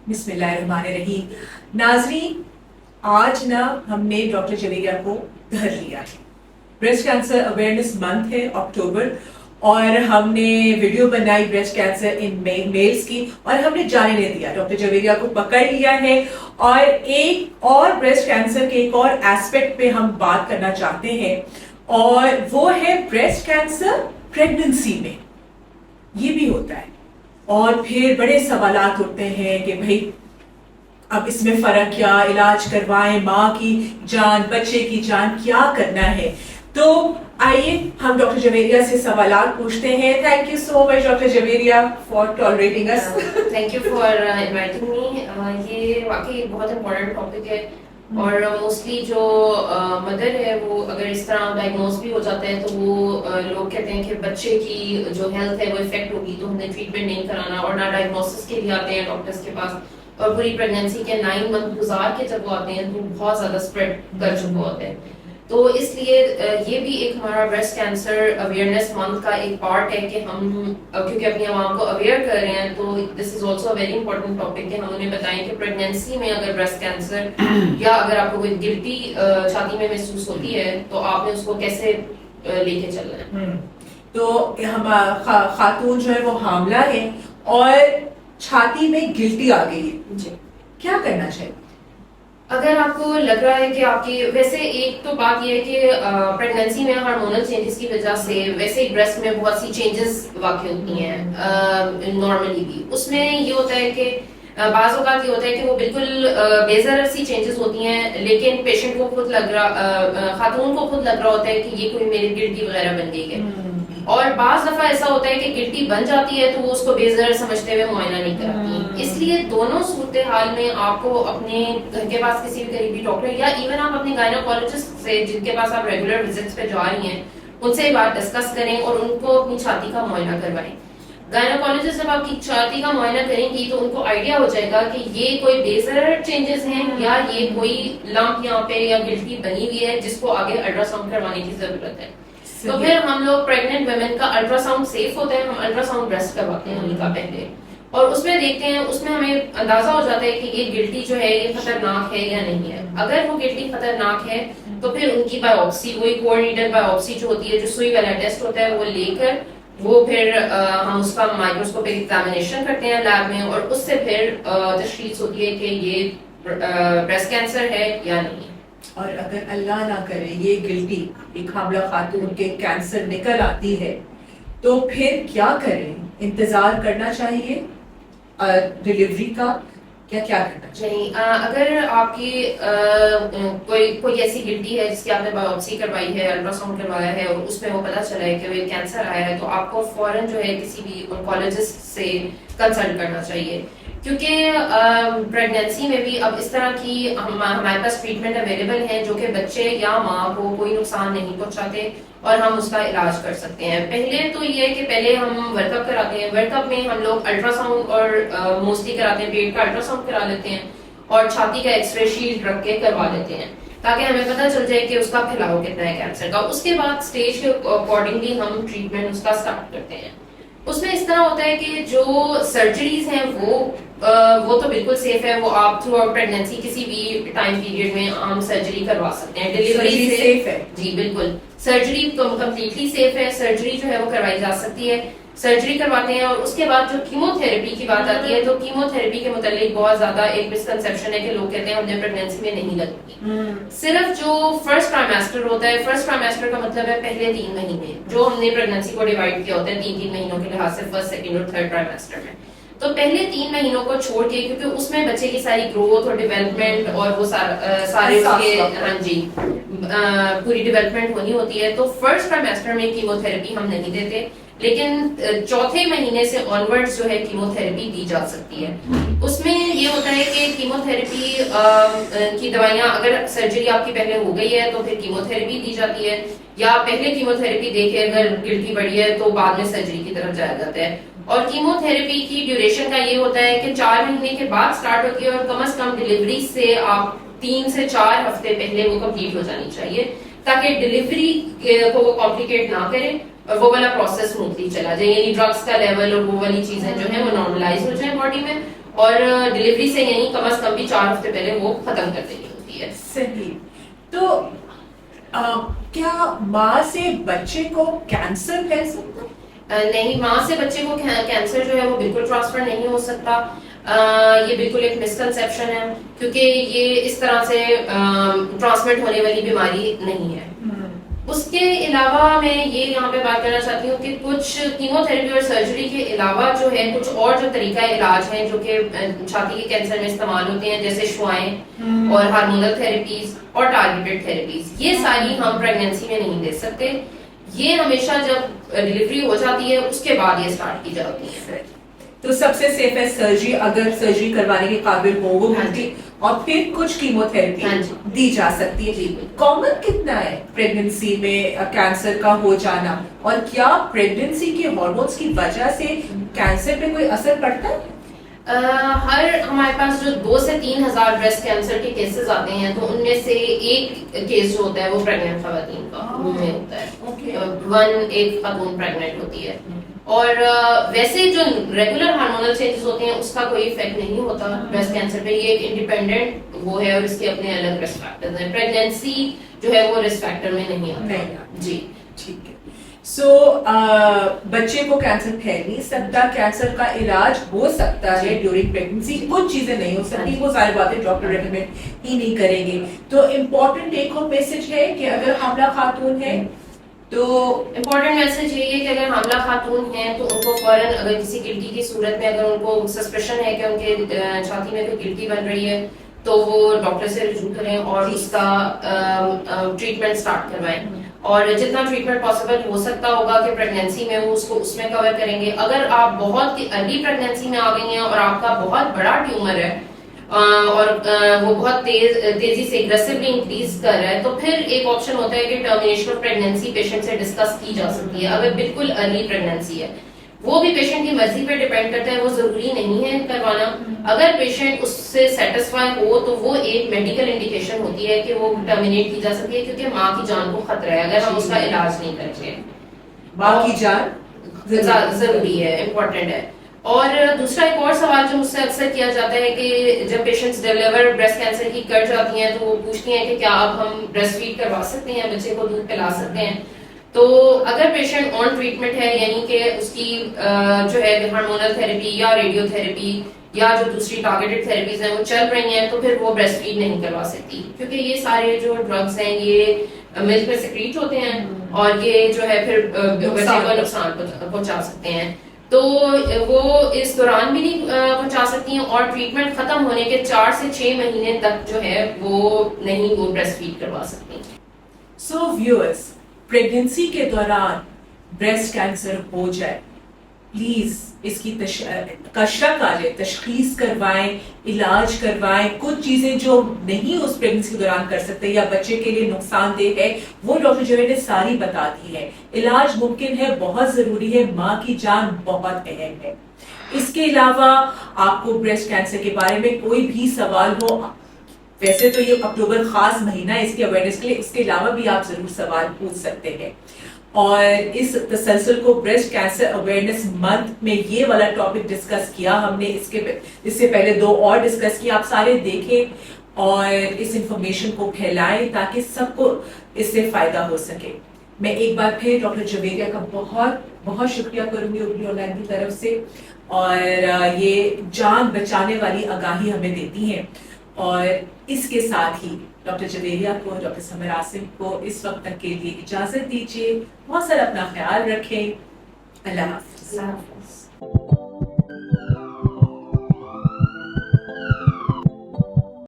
بسم اللہ الرحمن الرحیم. ناظرین، آج نا ہم نے ڈاکٹر جویریہ کو گھر لیا ہے. بریسٹ کینسر اویئرنیس منتھ ہے اکتوبر، اور ہم نے ویڈیو بنائی بریسٹ کینسر ان میلز کی، اور ہم نے جانے نہیں دیا. ڈاکٹر جویریہ کو پکڑ لیا ہے، اور ایک اور بریسٹ کینسر کے ایک اور ایسپیکٹ پہ ہم بات کرنا چاہتے ہیں، اور وہ ہے بریسٹ کینسر پریگننسی میں. یہ بھی ہوتا ہے، اور پھر بڑے سوالات اٹھتے ہیں کہ بھائی اب اس میں فرق کیا، علاج کروائیں، ماں کی جان بچے کی جان کیا کرنا ہے. تو آئیے ہم ڈاکٹر جویریہ سے سوالات پوچھتے ہیں. Thank you so much doctor Javeria for tolerating us. Thank you for inviting me. یہ واقعی بہت امپورٹنٹ ٹاپک ہے، اور موسٹلی جو مدر ہے وہ اگر اس طرح ڈائگنوز بھی ہو جاتا ہے تو وہ لوگ کہتے ہیں کہ بچے کی جو ہیلتھ ہے وہ افیکٹ ہوگی، تو ہمیں ٹریٹمنٹ نہیں کرانا، اور نہ ڈائگنوسس کے لیے آتے ہیں ڈاکٹرس کے پاس، اور پوری پریگنینسی کے 9 منتھ گزار کے جب وہ آتے ہیں تو بہت زیادہ اسپریڈ کر چکے ہوتے ہیں. تو اس لیے یہ بھی ایک ہمارا بریسٹ کینسر اویئرنیس منتھ کا ایک پارٹ ہے کہ ہم کیونکہ اپنی عوام کو اویئر کر رہے ہیں، تو this is also very important topic کہ ہم انہیں بتائیں کہ پریگنینسی میں اگر بریسٹ کینسر یا اگر آپ کو کوئی گلٹی چھاتی میں محسوس ہوتی ہے تو آپ نے اس کو کیسے لے کے چلنا ہے. تو ہم خاتون جو ہے وہ حاملہ ہے اور چھاتی میں گلٹی آ گئی ہے، جی، کیا کرنا چاہیے؟ اگر آپ کو لگ رہا ہے کہ آپ کی ویسے ایک تو بات یہ ہے کہ پریگنینسی میں ہارمونل چینجز کی وجہ سے ویسے ہی بریسٹ میں بہت سی چینجز واقع ہوتی ہیں نارملی بھی. اس میں یہ ہوتا ہے کہ بعض اوقات یہ ہوتا ہے کہ وہ بالکل بے ضرر سی چینجز ہوتی ہیں، لیکن پیشنٹ کو خود لگ رہا خاتون کو خود لگ رہا ہوتا ہے کہ یہ کوئی میری گلٹی وغیرہ بن گئی ہے. اور بعض دفعہ ایسا ہوتا ہے کہ گلٹی بن جاتی ہے تو وہ اس کو بے ضرر سمجھتے ہوئے معائنہ نہیں کراتی. اس لیے دونوں صورتحال میں آپ کو اپنے گھر کے پاس کسی بھی قریبی ڈاکٹر یا ایون آپ اپنے گائنوکالوجسٹ سے جن کے پاس آپ ریگولر وزٹس پہ جا رہی ہیں ان سے بات ڈسکس کریں اور ان کو اپنی چھاتی کا معائنہ کروائیں. گائنوکالوجسٹ جب آپ کی چھاتی کا معائنہ کریں گی تو ان کو آئیڈیا ہو جائے گا کہ یہ کوئی بے ضرر چینجز ہیں یا یہ کوئی لمپ یہاں پہ یا گلٹی بنی ہوئی ہے جس کو آگے الٹرا ساؤنڈ کروانے کی ضرورت ہے. تو پھر ہم لوگ پریگننٹ ویمن کا الٹرا ساؤنڈ سیف ہوتا ہے، ہم الٹرا ساؤنڈ بریسٹ کرواتے ہیں نکاح پہلے، اور اس میں دیکھتے ہیں، اس میں ہمیں اندازہ ہو جاتا ہے کہ یہ گلٹی جو ہے یہ خطرناک ہے یا نہیں ہے. اگر وہ گلٹی خطرناک ہے تو پھر ان کی بایوپسی، وہی کوآرڈینیٹڈ بایوپسی جو ہوتی ہے جو سوئی والا ٹیسٹ ہوتا ہے وہ لے کر وہ پھر ہم اس کا مائکروسکوپک ایگزامینیشن کرتے ہیں لیب میں، اور اس سے پھر تشخیص ہوتی ہے کہ یہ بریسٹ کینسر ہے یا نہیں. اور اگر اللہ نہ کرے یہ گلٹی ایک حاملہ خاتون کے کینسر نکل آتی ہے تو پھر کیا کریں؟ انتظار کرنا چاہیے ڈلیوری کا یا کیا کرنا چاہیے؟ نہیں، اگر آپ کی کوئی ایسی گلٹی ہے جس کی آپ نے بایوپسی کروائی ہے، الٹرا ساؤنڈ کروایا ہے اور اس میں وہ پتہ چلا ہے کہ وہ کینسر آیا ہے، تو آپ کو فوراً جو ہے کسی بھی آنکولوجسٹ سے کنسلٹ کرنا چاہیے. کیونکہ پریگنینسی میں بھی اب اس طرح کی ہمارے پاس ٹریٹمنٹ اویلیبل ہیں جو کہ بچے یا ماں کو کوئی نقصان نہیں پہنچاتے اور ہم اس کا علاج کر سکتے ہیں. پہلے تو یہ ہے کہ پہلے ہم ورک اپ کراتے ہیں. ورک اپ میں ہم لوگ الٹرا ساؤنڈ اور موسٹلی کراتے ہیں پیٹ کا الٹرا ساؤنڈ کرا لیتے ہیں اور چھاتی کا ایکس رے شیٹ رکھ کے کروا لیتے ہیں تاکہ ہمیں پتہ چل جائے کہ اس کا پھیلاؤ کتنا ہے کینسر کا. اس کے بعد اسٹیج کے اکارڈنگلی ہم ٹریٹمنٹ اس کا اسٹارٹ کرتے ہیں. اس میں اس طرح ہوتا ہے کہ جو سرجریز ہیں وہ تو بالکل سیف ہے، وہ آپ تھرو آؤٹ پریگنینسی کسی بھی ٹائم پیریڈ میں ہم سرجری کروا سکتے ہیں. ڈلیوری سیف ہے؟ جی بالکل، سرجری کمپلیٹلی سیف ہے. سرجری جو ہے وہ کروائی جا سکتی ہے. سرجری کرواتے ہیں، اور اس کے بعد جو کیمو تھراپی کی بات آتی ہے تو کیمو تھراپی کے متعلق بہت زیادہ ایک مسکنسیپشن ہے کہ لوگ کہتے ہیں ہم نے پریگنینسی میں نہیں لگتی. صرف جو فرسٹ ٹرائمیسٹر ہوتا ہے، فرسٹ ٹرائمیسٹر کا مطلب ہے پہلے 3 مہینے جو ہم نے پریگنینسی کو ڈیوائڈ کیا ہوتا ہے 3 مہینوں کے لحاظ سے، فرسٹ سیکنڈ اور تھرڈ ٹرائمیسٹر میں. تو پہلے 3 مہینوں کو چھوڑ کے، کیونکہ اس میں بچے کی ساری گروتھ اور ڈیولپمنٹ اور وہ سارے ہاں جی پوری ڈیولپمنٹ ہونی ہوتی ہے، تو فرسٹ ٹرائمیسٹر میں کیمو تھراپی ہم نہیں دیتے، لیکن چوتھے مہینے سے آنورڈ جو ہے کیمو تھراپی دی جا سکتی ہے. اس میں یہ ہوتا ہے کہ کیمو تھراپی کی دوائیاں اگر سرجری آپ کی پہلے ہو گئی ہے تو پھر کیمو تھراپی دی جاتی ہے، یا پہلے کیمو تھراپی دے کے اگر گلٹی بڑھی ہے تو بعد میں سرجری کی طرف جایا جاتا ہے. اور کیمو تھراپی کی ڈیوریشن کا یہ ہوتا ہے کہ 4 مہینے کے بعد سٹارٹ ہوتی ہے، اور کم از کم ڈلیوری سے آپ 3 سے 4 ہفتے پہلے وہ کمپلیٹ ہو جانی چاہیے تاکہ ڈلیوری کو وہ کمپلیکیٹ نہ کرے اور وہ والا پروسیس اسموتھلی چلا جائے، یعنی ڈرگس کا لیول اور وہ والی چیزیں جو ہیں وہ نارملائز ہو جائیں باڈی میں، اور ڈلیوری سے یعنی کم از کم بھی 4 ہفتے پہلے وہ ختم کر دینی ہوتی ہے. صحیح. تو کیا ماں سے بچے کو کینسر پھیل سکتا ہے؟ نہیں, ماں سے بچے کو کینسر جو ہے وہ بالکل ٹرانسفر نہیں ہو سکتا. یہ بالکل ایک مسکنسیپشن ہے, کیونکہ یہ اس طرح سے ٹرانسمٹ ہونے والی بیماری نہیں ہے. اس کے علاوہ میں یہ یہاں پہ بات کرنا چاہتی ہوں کہ کچھ کیمو تھراپی اور سرجری کے علاوہ جو ہے کچھ اور جو طریقہ علاج ہیں جو کہ چھاتی کے کینسر میں استعمال ہوتے ہیں, جیسے شعائیں اور ہارمونل تھراپیز اور ٹارگیٹڈ تھراپیز, یہ ساری ہم پریگنینسی میں نہیں دے سکتے. یہ ہمیشہ جب ڈلیوری ہو جاتی ہے اس کے بعد یہ اسٹارٹ کی جاتی ہے. تو سب سے سیف ہے سرجری, اگر سرجری کروانے کے قابل ہو وہ ملتی, اور پھر کچھ کیمو تھراپی دی جا سکتی ہے. کامن کتنا ہے پریگننسی میں کینسر کا ہو جانا, اور کیا پریگننسی کے ہارمونس کی وجہ سے کینسر پہ کوئی اثر پڑتا ہے؟ ہمارے پاس جو 2 سے 3 ہزار بریسٹ کینسر کے کیسز آتے ہیں, تو ان میں سے ایک کیس جو ہوتا ہے وہ پریگننٹ خواتین کا میں ہوتا ہے. ایک خاتون پریگننٹ ہوتی ہے. اور ویسے جو ریگولر ہارمونل چینجز ہوتے ہیں اس کا کوئی افیکٹ نہیں ہوتا بریسٹ کینسر پہ. یہ ایک انڈیپینڈنٹ وہ ہے اور اس کے اپنے الگ رسک فیکٹرز ہیں. پریگننسی جو ہے وہ رسک فیکٹر میں نہیں آتا. جی ٹھیک ہے. سو بچے کو کینسر پھیل نہیں سکتا, کینسر کا علاج ہو سکتا ہے ڈیورنگ پریگننسی, کچھ چیزیں نہیں ہو سکتی, وہ ساری باتیں ڈاکٹر ریکمینڈ ہی نہیں کریں گے. تو امپورٹنٹ ایک اور میسج ہے کہ اگر حاملہ خاتون ہے تو امپورٹنٹ میسج یہ ہے کہ اگر حاملہ خاتون ہیں تو ان کو فوراً, اگر کسی گلٹی کی صورت میں اگر ان کو سسپیشن ہے کہ ان کے چھاتی میں کوئی گلٹی بن رہی ہے, تو وہ ڈاکٹر سے رجوع کریں اور اس کا ٹریٹمنٹ اسٹارٹ کروائیں. اور جتنا ٹریٹمنٹ پاسبل ہو سکتا ہوگا کہ پریگنینسی میں وہ اس کو اس میں کور کریں گے. اگر آپ بہت ارلی پریگنینسی میں آ گئی ہیں اور آپ کا بہت بڑا ٹیومر ہے اور وہ بہت تیزی سے اگریسولی انکریز کر رہا ہے, تو پھر ایک آپشن ہوتا ہے کہ ٹرمینیشن آف پریگنینسی پیشنٹ سے ڈسکس کی جا سکتی ہے. اگر بالکل ارلی پریگنینسی ہے, وہ بھی پیشنٹ کی مرضی پہ ڈیپینڈ کرتا ہے, وہ ضروری نہیں ہے کروانا. اگر پیشنٹ اس سے سیٹسفائی ہو تو وہ ایک میڈیکل انڈیکیشن ہوتی ہے کہ وہ ٹرمینیٹ کی جا سکتی ہے, کیونکہ ماں کی جان کو خطرہ ہے اگر ہم اس کا علاج نہیں کرتے. ماں کی جان ضروری ہے, امپورٹنٹ ہے. اور دوسرا ایک اور سوال جو مجھ سے اکثر کیا جاتا ہے کہ جب پیشنٹس ڈیلیور بریسٹ کینسر کی کر جاتی ہیں تو وہ پوچھتی ہیں کہ کیا اب ہم بریسٹ فیڈ کروا سکتے ہیں, بچے کو دودھ پلا سکتے ہیں. تو اگر پیشنٹ آن ٹریٹمنٹ ہے, یعنی کہ اس کی جو ہے ہارمونل تھراپی یا ریڈیو تھراپی یا جو دوسری ٹارگیٹڈ تھراپیز ہیں وہ چل رہی ہیں, تو پھر وہ بریسٹ فیڈ نہیں کروا سکتی, کیونکہ یہ سارے جو ڈرگس ہیں یہ ملک میں سیکریٹ ہوتے ہیں اور یہ جو ہے پھر بچے کو نقصان پہنچا سکتے ہیں. تو وہ اس دوران بھی نہیں پہنچا سکتی ہیں, اور ٹریٹمنٹ ختم ہونے کے 4 سے 6 مہینے تک جو ہے وہ نہیں وہ بریسٹ فیڈ کروا سکتی. سو ویورز, پریگننسی کے دوران بریسٹ کینسر ہو جائے, پلیز اس کی کا شک آ جائے, تشخیص کروائیں, علاج کروائیں. کچھ چیزیں جو نہیں اس پریگننسی کے دوران کر سکتے یا بچے کے لیے نقصان دہ ہے وہ ڈاکٹر جاوید نے ساری بتا دی ہے. علاج ممکن ہے, بہت ضروری ہے, ماں کی جان بہت اہم ہے. اس کے علاوہ آپ کو بریسٹ کینسر کے بارے میں کوئی بھی سوال ہو, ویسے تو یہ اکتوبر خاص مہینہ ہے اس کی اویئرنیس کے لیے, اس کے علاوہ بھی آپ ضرور سوال پوچھ سکتے ہیں. اور اس تسلسل کو بریسٹ کینسر اویئرنیس منتھ میں یہ والا ٹاپک ڈسکس کیا ہم نے, اس سے پہلے 2 اور ڈسکس کیا. آپ سارے دیکھیں اور اس انفارمیشن کو پھیلائیں تاکہ سب کو اس سے فائدہ ہو سکے. میں ایک بار پھر ڈاکٹر جویریہ کا بہت بہت شکریہ کروں گی اوپری آن لائن کی طرف سے, اور یہ جان بچانے والی آگاہی ہمیں دیتی ہیں. اور اس کے ساتھ ہی ڈاکٹر جویریہ کو, ڈاکٹر سمر عاصم کو اس وقت تک کے لیے اجازت دیجیے. بہت سارا اپنا خیال رکھیں. اللہ حافظ.